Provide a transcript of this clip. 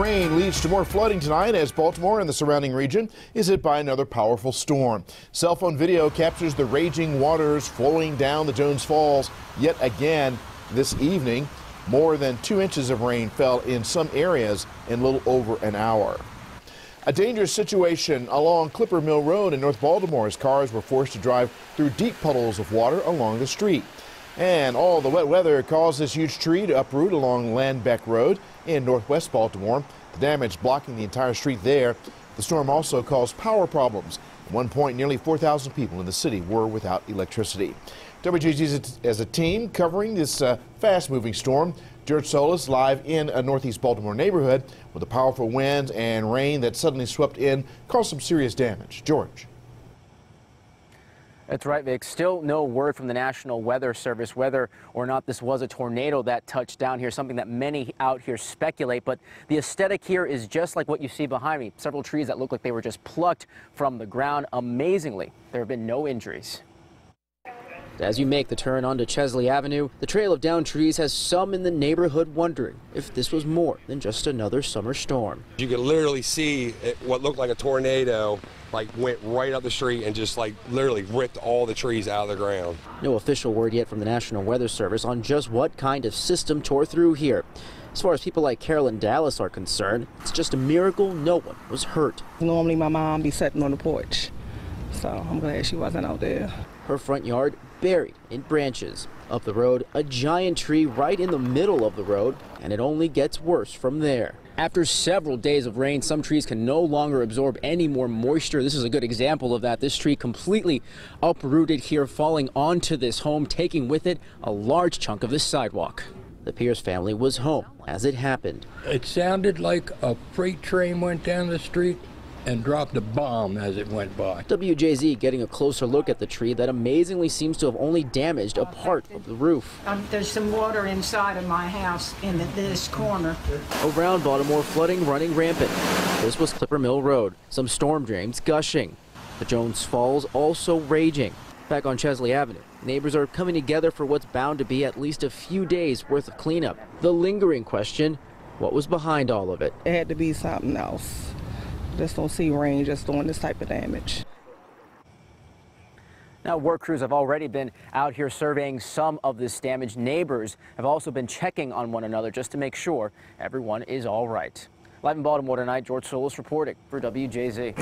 rain leads to more flooding tonight as Baltimore and the surrounding region is hit by another powerful storm. Cell phone video captures the raging waters flowing down the Jones Falls yet again this evening. More than 2 inches of rain fell in some areas in a little over an hour. A dangerous situation along Clipper Mill Road in North Baltimore as cars were forced to drive through deep puddles of water along the street. And all the wet weather caused this huge tree to uproot along Landbeck Road in northwest Baltimore. The damage blocking the entire street there. The storm also caused power problems. At one point, nearly 4,000 people in the city were without electricity. WJZ as a team covering this fast-moving storm. George Solis live in a northeast Baltimore neighborhood with the powerful winds and rain that suddenly swept in caused some serious damage. George. That's right, Vic. Still no word from the National Weather Service whether or not this was a tornado that touched down here, something that many out here speculate. But the aesthetic here is just like what you see behind me. Several trees that look like they were just plucked from the ground. Amazingly, there have been no injuries. As you make the turn onto Chesley Avenue, the trail of downed trees has some in the neighborhood wondering if this was more than just another summer storm. You could literally see what looked like a tornado went right up the street and just literally ripped all the trees out of the ground. No official word yet from the National Weather Service on just what kind of system tore through here. As far as people like Carol and Dallas are concerned, it's just a miracle no one was hurt. Normally my mom be sitting on the porch, so I'm glad she wasn't out there. Her front yard buried in branches. Up the road, a giant tree right in the middle of the road, and it only gets worse from there. After several days of rain, some trees can no longer absorb any more moisture. This is a good example of that. This tree completely uprooted here, falling onto this home, taking with it a large chunk of this sidewalk. The Pierce family was home as it happened. It sounded like a freight train went down the street and dropped a bomb as it went by. WJZ getting a closer look at the tree that amazingly seems to have only damaged a part of the roof. There's some water inside of my house in this corner. Around Baltimore, flooding running rampant. This was Clipper Mill Road. Some storm drains gushing. The Jones Falls also raging. Back on Chesley Avenue, neighbors are coming together for what's bound to be at least a few days worth of cleanup. The lingering question, what was behind all of it? It had to be something else. Just don't see rain just doing this type of damage. Now, work crews have already been out here surveying some of this damage. Neighbors have also been checking on one another just to make sure everyone is all right. Live in Baltimore tonight, George Solis reporting for WJZ.